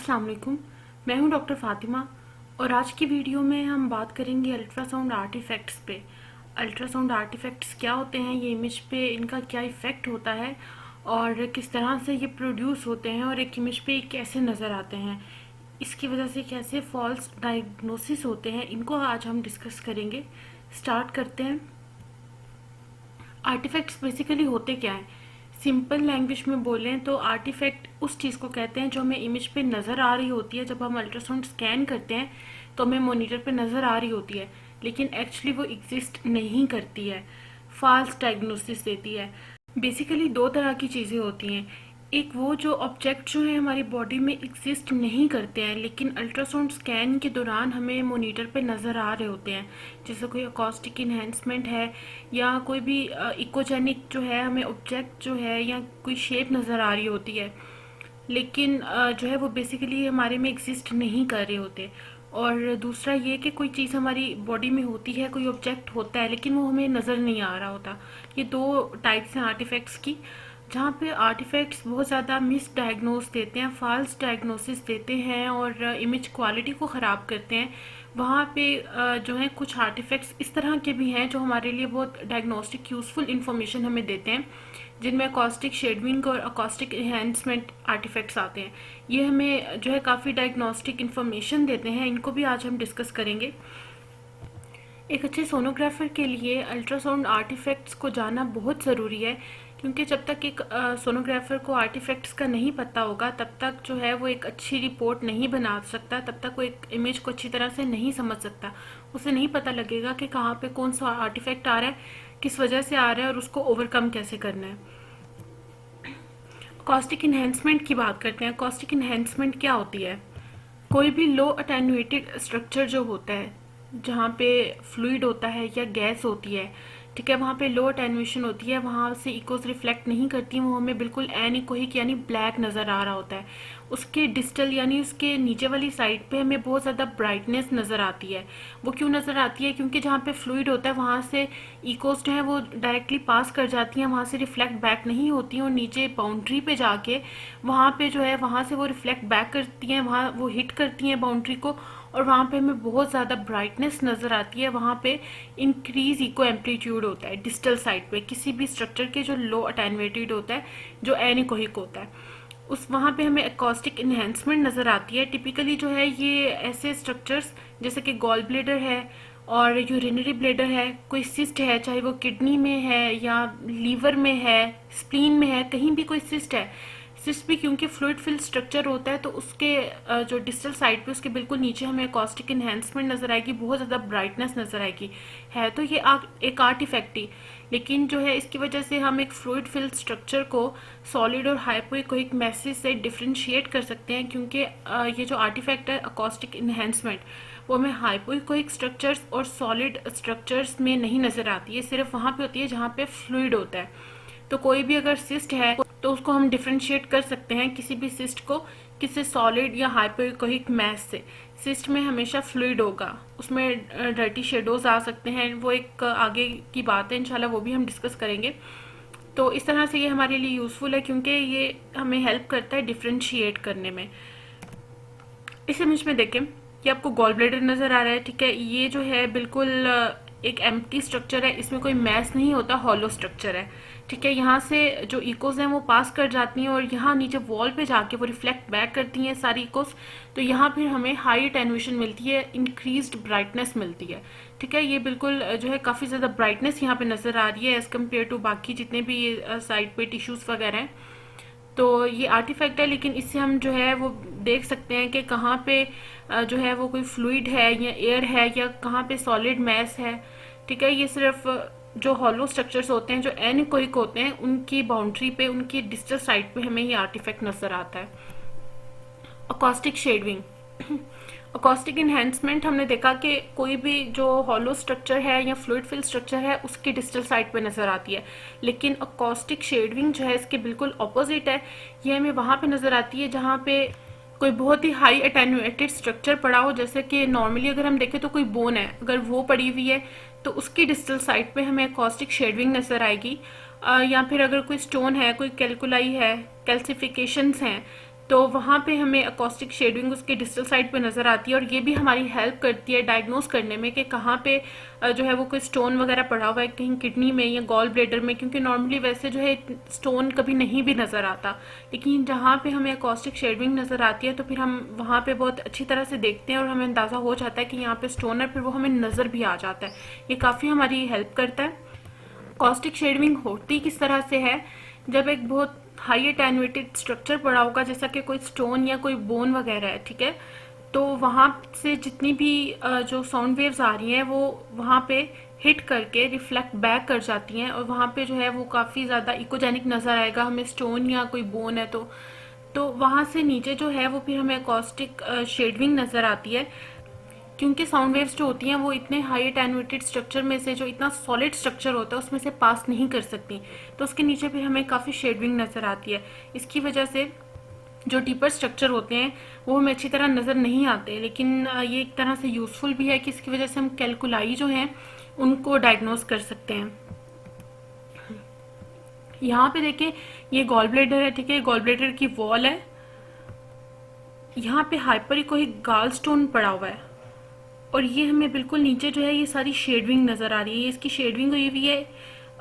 अस्सलाम वालेकुम। मैं हूं डॉक्टर फातिमा और आज की वीडियो में हम बात करेंगे अल्ट्रासाउंड आर्टिफैक्ट्स पे। अल्ट्रासाउंड आर्टिफैक्ट्स क्या होते हैं, ये इमेज पे इनका क्या इफ़ेक्ट होता है और किस तरह से ये प्रोड्यूस होते हैं और एक इमेज पे कैसे नज़र आते हैं, इसकी वजह से कैसे फॉल्स डायग्नोसिस होते हैं, इनको आज हम डिस्कस करेंगे। स्टार्ट करते हैं। आर्टिफैक्ट्स बेसिकली होते क्या हैं? सिंपल लैंग्वेज में बोलें तो आर्टिफैक्ट उस चीज़ को कहते हैं जो हमें इमेज पे नज़र आ रही होती है। जब हम अल्ट्रासाउंड स्कैन करते हैं तो हमें मॉनिटर पे नज़र आ रही होती है, लेकिन एक्चुअली वो एग्जिस्ट नहीं करती है, फॉल्स डायग्नोसिस देती है। बेसिकली दो तरह की चीज़ें होती हैं। एक वो जो ऑब्जेक्ट जो है हमारी बॉडी में एग्जिस्ट नहीं करते हैं, लेकिन अल्ट्रासाउंड स्कैन के दौरान हमें मॉनिटर पे नज़र आ रहे होते हैं, जैसे कोई अकॉस्टिक इन्हेंसमेंट है या कोई भी इकोजेनिक जो है हमें ऑब्जेक्ट जो है या कोई शेप नज़र आ रही होती है, लेकिन जो है वो बेसिकली हमारे में एग्जिस्ट नहीं कर रहे होते। और दूसरा ये कि कोई चीज़ हमारी बॉडी में होती है, कोई ऑब्जेक्ट होता है, लेकिन वो हमें नज़र नहीं आ रहा होता। ये दो टाइप्स हैं आर्टिफैक्ट्स की, जहाँ पे आर्टिफैक्ट्स बहुत ज़्यादा मिस डायग्नोस देते हैं, फॉल्स डायग्नोसिस देते हैं और इमेज क्वालिटी को ख़राब करते हैं। वहाँ पे जो है कुछ आर्टिफैक्ट्स इस तरह के भी हैं जो हमारे लिए बहुत डायग्नोस्टिक यूज़फुल इंफॉर्मेशन हमें देते हैं, जिनमें अकॉस्टिक शेडविंग और अकॉस्टिक एनहांसमेंट आर्टिफैक्ट्स आते हैं। ये हमें जो है काफ़ी डायग्नोस्टिक इंफॉर्मेशन देते हैं, इनको भी आज हम डिस्कस करेंगे। एक अच्छे सोनोग्राफर के लिए अल्ट्रासाउंड आर्टिफैक्ट्स को जानना बहुत ज़रूरी है, क्योंकि जब तक एक सोनोग्राफर को आर्टिफैक्ट्स का नहीं पता होगा तब तक जो है वो एक अच्छी रिपोर्ट नहीं बना सकता, तब तक वो एक इमेज को अच्छी तरह से नहीं समझ सकता। उसे नहीं पता लगेगा कि कहाँ पे कौन सा आर्टिफैक्ट आ रहा है, किस वजह से आ रहा है और उसको ओवरकम कैसे करना है। कॉस्टिक इन्हेंसमेंट की बात करते हैं। कॉस्टिक इन्हेंसमेंट क्या होती है? कोई भी लो अटेन्यूएटेड स्ट्रक्चर जो होता है, जहाँ पे फ्लूइड होता है या गैस होती है, ठीक है, वहाँ पे लो अटेन्यूएशन होती है, वहाँ से इकोज रिफ्लेक्ट नहीं करती, वो हमें बिल्कुल एनीकोइक यानी ब्लैक नज़र आ रहा होता है। उसके डिस्टल यानी उसके नीचे वाली साइड पे हमें बहुत ज़्यादा ब्राइटनेस नज़र आती है। वो क्यों नज़र आती है? क्योंकि जहाँ पे फ्लूइड होता है वहाँ से इकोज जो है वो डायरेक्टली पास कर जाती हैं, वहाँ से रिफ्लेक्ट बैक नहीं होती हैं और नीचे बाउंड्री पे जाके वहाँ पे जो है वहाँ से वो रिफ्लेक्ट बैक करती हैं, वहाँ वो हिट करती हैं बाउंड्री को और वहाँ पे हमें बहुत ज़्यादा ब्राइटनेस नज़र आती है। वहाँ पे इंक्रीज इको एम्पलीट्यूड होता है डिस्टल साइड पे किसी भी स्ट्रक्चर के जो लो अटेन्यूएटेड होता है, जो एनीकोइक होता है, उस वहाँ पे हमें एकॉस्टिक इन्हेंसमेंट नज़र आती है। टिपिकली जो है ये ऐसे स्ट्रक्चर्स जैसे कि गॉल ब्लेडर है और यूरिनरी ब्लेडर है, कोई सिस्ट है, चाहे वो किडनी में है या लीवर में है, स्प्लीन में है, कहीं भी कोई सिस्ट है। सिस्ट भी क्योंकि फ्लूइड फिल स्ट्रक्चर होता है तो उसके जो डिस्टल साइड पे उसके बिल्कुल नीचे हमें कॉस्टिक इन्हेंसमेंट नज़र आएगी, बहुत ज़्यादा ब्राइटनेस नज़र आएगी। है तो ये एक आर्टिफैक्ट ही, लेकिन जो है इसकी वजह से हम एक फ्लूइड फिल स्ट्रक्चर को सॉलिड और हाइपोइकोइक मैसेज से डिफ्रेंशिएट कर सकते हैं, क्योंकि ये जो आर्टिफैक्ट है अकॉस्टिक इन्हेंसमेंट, वो हमें हाइपोइकोइक स्ट्रक्चर्स और सॉलिड स्ट्रक्चर्स में नहीं नज़र आती है, सिर्फ वहाँ पे होती है जहाँ पे फ्लूइड होता है। तो कोई भी अगर सिस्ट है तो उसको हम डिफ्रेंशिएट कर सकते हैं किसी भी सिस्ट को किसी सॉलिड या हाइपोइकोइक मैस से। सिस्ट में हमेशा फ्लूइड होगा, उसमें डर्टी शेडोज आ सकते हैं, वो एक आगे की बात है, इंशाल्लाह वो भी हम डिस्कस करेंगे। तो इस तरह से ये हमारे लिए यूज़फुल है क्योंकि ये हमें हेल्प करता है डिफ्रेंशिएट करने में। इस इमेज में देखें कि आपको गॉल ब्लैडर नज़र आ रहा है, ठीक है, ये जो है बिल्कुल एक एम्प्टी स्ट्रक्चर है, इसमें कोई मैस नहीं होता, हॉलो स्ट्रक्चर है, ठीक है। यहाँ से जो इकोज हैं वो पास कर जाती हैं और यहाँ नीचे वॉल पे जाके वो रिफ्लेक्ट बैक करती हैं सारी इकोज, तो यहाँ फिर हमें हाई अटेन्यूएशन मिलती है, इंक्रीज्ड ब्राइटनेस मिलती है, ठीक है। ये बिल्कुल जो है काफ़ी ज़्यादा ब्राइटनेस यहाँ पे नज़र आ रही है एज़ कम्पेयर टू बाकी जितने भी साइड पे टिश्यूज़ वगैरह हैं। तो ये आर्टिफैक्ट है, लेकिन इससे हम जो है वो देख सकते हैं कि कहाँ पे जो है वो कोई फ्लूइड है या एयर है या कहाँ पे सॉलिड मैस है, ठीक है। ये सिर्फ जो हॉलो स्ट्रक्चर्स होते हैं, जो एनीकोइक होते हैं, उनकी बाउंड्री पे, उनकी डिस्टल साइड पे हमें ये आर्टिफैक्ट नज़र आता है। अकॉस्टिक शेडविंग, अकॉस्टिक इन्हेंसमेंट, हमने देखा कि कोई भी जो हॉलो स्ट्रक्चर है या फ्लूइड फिल स्ट्रक्चर है उसकी डिस्टल साइड पे नज़र आती है, लेकिन अकॉस्टिक शेडविंग जो है इसके बिल्कुल ऑपोजिट है। ये हमें वहाँ पे नज़र आती है जहाँ पे कोई बहुत ही हाई अटेन्यूएटेड स्ट्रक्चर पड़ा हो, जैसे कि नॉर्मली अगर हम देखें तो कोई बोन है, अगर वो पड़ी हुई है तो उसकी डिस्टल साइड पे हमें अकॉस्टिक शेडविंग नज़र आएगी। या फिर अगर कोई स्टोन है, कोई कैलकुलाई है, कैल्सिफिकेशंस हैं, तो वहाँ पे हमें अकॉस्टिक शेडिंग उसके डिस्टल साइड पे नज़र आती है, और ये भी हमारी हेल्प करती है डायग्नोस करने में कि कहाँ पे जो है वो कोई स्टोन वगैरह पड़ा हुआ है कहीं किडनी में या गॉल ब्लेडर में, क्योंकि नॉर्मली वैसे जो है स्टोन कभी नहीं भी नज़र आता, लेकिन जहाँ पे हमें अकॉस्टिक शेडिंग नज़र आती है तो फिर हम वहाँ पे बहुत अच्छी तरह से देखते हैं और हमें अंदाज़ा हो जाता है कि यहाँ पे स्टोन है, फिर वो हमें नज़र भी आ जाता है। ये काफ़ी हमारी हेल्प करता है। कॉस्टिक शेडिंग होती किस तरह से है, जब एक बहुत हाई एटेन्यूएटेड स्ट्रक्चर पड़ा होगा जैसा कि कोई स्टोन या कोई बोन वगैरह है, ठीक है, तो वहाँ से जितनी भी जो साउंड वेव्स आ रही हैं वो वहाँ पे हिट करके रिफ्लेक्ट बैक कर जाती हैं, और वहाँ पे जो है वो काफ़ी ज़्यादा इकोजेनिक नज़र आएगा हमें, स्टोन या कोई बोन है तो वहाँ से नीचे जो है वो फिर हमें कॉस्टिक शेडिंग नज़र आती है, क्योंकि साउंड वेव्स जो होती हैं वो इतने हाई एटेन्यूएटेड स्ट्रक्चर में से, जो इतना सॉलिड स्ट्रक्चर होता है उसमें से पास नहीं कर सकती, तो उसके नीचे फिर हमें काफ़ी शेडिंग नज़र आती है। इसकी वजह से जो डीपर स्ट्रक्चर होते हैं वो हमें अच्छी तरह नज़र नहीं आते, लेकिन ये एक तरह से यूज़फुल भी है कि इसकी वजह से हम कैलकुलाई जो हैं उनको डायग्नोस कर सकते हैं। यहाँ पे देखें, ये गॉल ब्लेडर है, ठीक है, गॉल ब्लेडर की वॉल है, यहाँ पे हाइपरिकोइक गाल स्टोन पड़ा हुआ है, और ये हमें बिल्कुल नीचे जो है ये सारी शेडविंग नज़र आ रही है, इसकी शेडविंग हुई हुई है,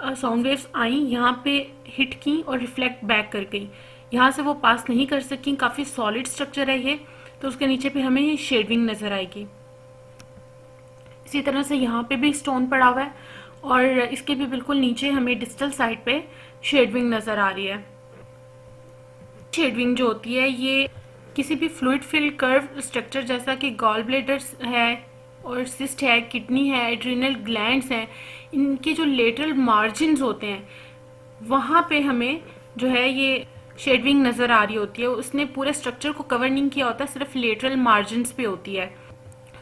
साउंड वेव्स आई यहाँ पे हिट की और रिफ्लेक्ट बैक कर गई, यहाँ से वो पास नहीं कर सकी, काफ़ी सॉलिड स्ट्रक्चर है ये, तो उसके नीचे पे हमें ये शेडविंग नज़र आएगी। इसी तरह से यहाँ पे भी स्टोन पड़ा हुआ है, और इसके भी बिल्कुल नीचे हमें डिस्टल साइड पे शेडविंग नज़र आ रही है। शेडविंग जो होती है ये किसी भी फ्लूइड फिल्ड कर्व स्ट्रक्चर जैसा कि गॉल ब्लेडर्स है और सिस्ट है, किडनी है, एड्रिनल ग्लैंड्स हैं, इनके जो लेटरल मार्जिन्स होते हैं वहाँ पे हमें जो है ये शेडविंग नज़र आ रही होती है, उसने पूरे स्ट्रक्चर को कवर नहीं किया होता, सिर्फ लेटरल मार्जिन्स पे होती है।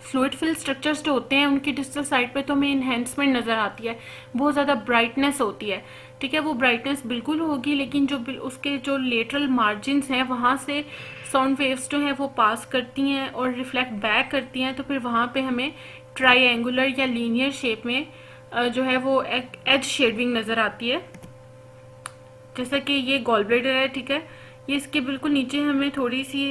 फ्लूइड फिल स्ट्रक्चर्स जो होते हैं उनकी डिस्टल साइड पे तो हमें इन्हेंसमेंट नज़र आती है, बहुत ज़्यादा ब्राइटनेस होती है, ठीक है, वो ब्राइटनेस बिल्कुल होगी, लेकिन जो उसके जो लेटरल मार्जिन्स हैं वहाँ से साउंड वेव्स जो हैं वो पास करती हैं और रिफ्लेक्ट बैक करती हैं, तो फिर वहाँ पे हमें ट्राइएंगुलर या लीनियर शेप में जो है वो एक एज शेडविंग नज़र आती है। जैसा कि ये गॉल ब्लेडर है, ठीक है, ये इसके बिल्कुल नीचे हमें थोड़ी सी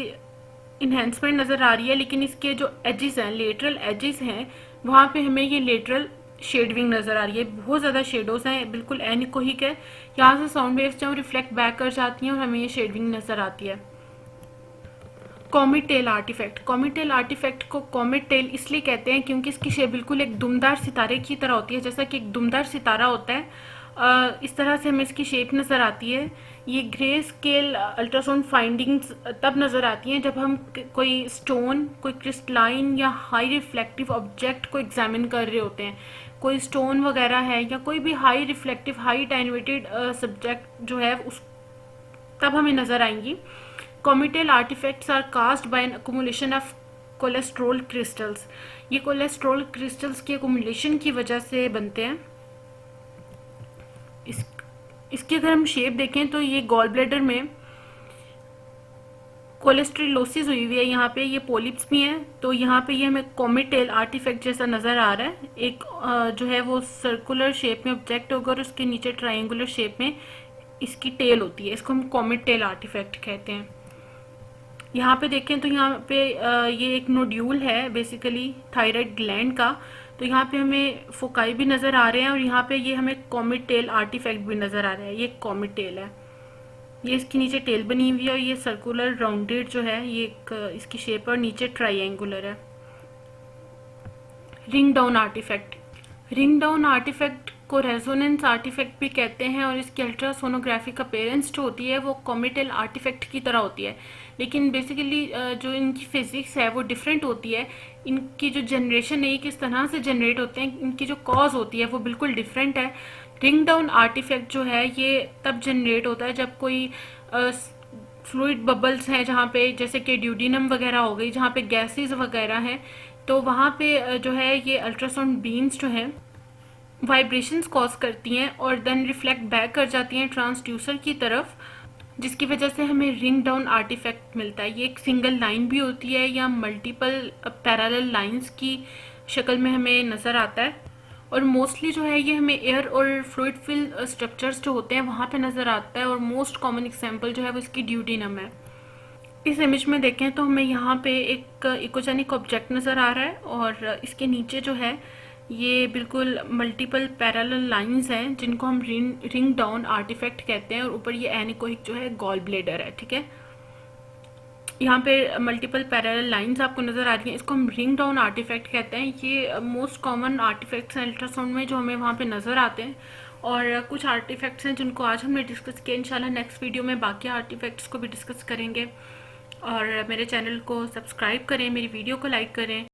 इन्हेंसमेंट नज़र आ रही है, लेकिन इसके जो एजेस हैं, लेटरल एजेस हैं, वहाँ पे हमें ये लेटरल शेडविंग नज़र आ रही है, बहुत ज़्यादा शेडोज़ हैं, बिल्कुल एनिकोहिक है, यहाँ से साउंड वेव्स जो रिफ्लेक्ट बैक कर जाती हैं और हमें ये शेडविंग नज़र आती है। Comet tail artefact, comet tail artefact को कॉमेट टेल इसलिए कहते हैं क्योंकि इसकी शेप बिल्कुल एक दुमदार सितारे की तरह होती है, जैसा कि एक दुमदार सितारा होता है, इस तरह से हमें इसकी शेप नज़र आती है। ये ग्रे स्केल अल्ट्रासाउंड फाइंडिंग्स तब नज़र आती हैं जब हम कोई स्टोन, कोई क्रिस्टलाइन या हाई रिफ्लेक्टिव ऑब्जेक्ट को एग्जामिन कर रहे होते हैं, कोई स्टोन वगैरह है या कोई भी high reflective high attenuated subject जो है उस तब हमें नज़र आएंगी। Cometal artifacts are caused by an accumulation of cholesterol crystals, ये कोलेस्ट्रोल क्रिस्टल्स की accumulation की वजह से बनते हैं। इसकी अगर हम शेप देखें तो ये गॉल ब्लैडर में कोलेस्ट्रोलोसिस हुई हुई है, यहाँ पे ये पॉलिप्स भी हैं, तो यहाँ पे ये हमें कॉमेटेल आर्टिफैक्ट जैसा नज़र आ रहा है, एक जो है वो सर्कुलर शेप में ऑब्जेक्ट होगा और उसके नीचे ट्रायंगुलर शेप में इसकी टेल होती है, इसको हम कॉमेटेल आर्टिफैक्ट कहते हैं। यहाँ पे देखें तो यहाँ पे ये एक नोड्यूल है बेसिकली थायराइड ग्लैंड का, तो यहाँ पे हमें फोकाई भी नज़र आ रहे हैं और यहाँ पे ये हमें कॉमेट टेल आर्टिफैक्ट भी नज़र आ रहा है, ये कॉमेट टेल है, ये इसके नीचे टेल बनी हुई है और ये सर्कुलर राउंडेड जो है ये एक इसकी शेप और नीचे ट्राइएंगुलर है। Ring down artefact, ring down artefact को रेजोनेंस आर्टिफैक्ट भी कहते हैं और इसकी अल्ट्रासोनोग्राफिक अपीयरेंस जो होती है वो कॉमेटल आर्टिफैक्ट की तरह होती है, लेकिन बेसिकली जो इनकी फिजिक्स है वो डिफरेंट होती है, इनकी जो जनरेशन है किस तरह से जनरेट होते हैं, इनकी जो कॉज होती है वो बिल्कुल डिफरेंट है। रिंग डाउन आर्टिफैक्ट जो है ये तब जनरेट होता है जब कोई फ्लूइड बबल्स हैं जहाँ पे जैसे कि ड्यूडिनम वगैरह हो गई, जहाँ पे गैसेस वगैरह हैं, तो वहाँ पे जो है ये अल्ट्रासाउंड बीम्स जो हैं वाइब्रेशंस कॉज करती हैं और देन रिफ्लेक्ट बैक कर जाती हैं ट्रांसड्यूसर की तरफ, जिसकी वजह से हमें रिंग डाउन आर्टिफैक्ट मिलता है। ये एक सिंगल लाइन भी होती है या मल्टीपल पैरेलल लाइंस की शक्ल में हमें नज़र आता है, और मोस्टली जो है ये हमें एयर और फ्लूइड फिल स्ट्रक्चर्स जो होते हैं वहाँ पे नज़र आता है, और मोस्ट कॉमन एग्जांपल जो है वो इसकी ड्यूडिनम है। इस इमेज में देखें तो हमें यहाँ पे एक इकोजेनिक ऑब्जेक्ट नज़र आ रहा है और इसके नीचे जो है ये बिल्कुल मल्टीपल पैरेलल लाइंस हैं जिनको हम रिंग डाउन आर्टिफैक्ट कहते हैं, और ऊपर ये एनीकोइक जो है गॉल ब्लेडर है। ठीक है, यहाँ पे मल्टीपल पैरेलल लाइंस आपको नज़र आ रही हैं, इसको हम रिंग डाउन आर्टिफैक्ट कहते हैं। ये मोस्ट कॉमन आर्टिफैक्ट्स हैं अल्ट्रासाउंड में जो हमें वहाँ पे नज़र आते हैं, और कुछ आर्टिफैक्ट्स हैं जिनको आज हमने डिस्कस किया। इंशाल्लाह नेक्स्ट वीडियो में बाकी आर्टिफैक्ट्स को भी डिस्कस करेंगे। और मेरे चैनल को सब्सक्राइब करें, मेरी वीडियो को लाइक करें।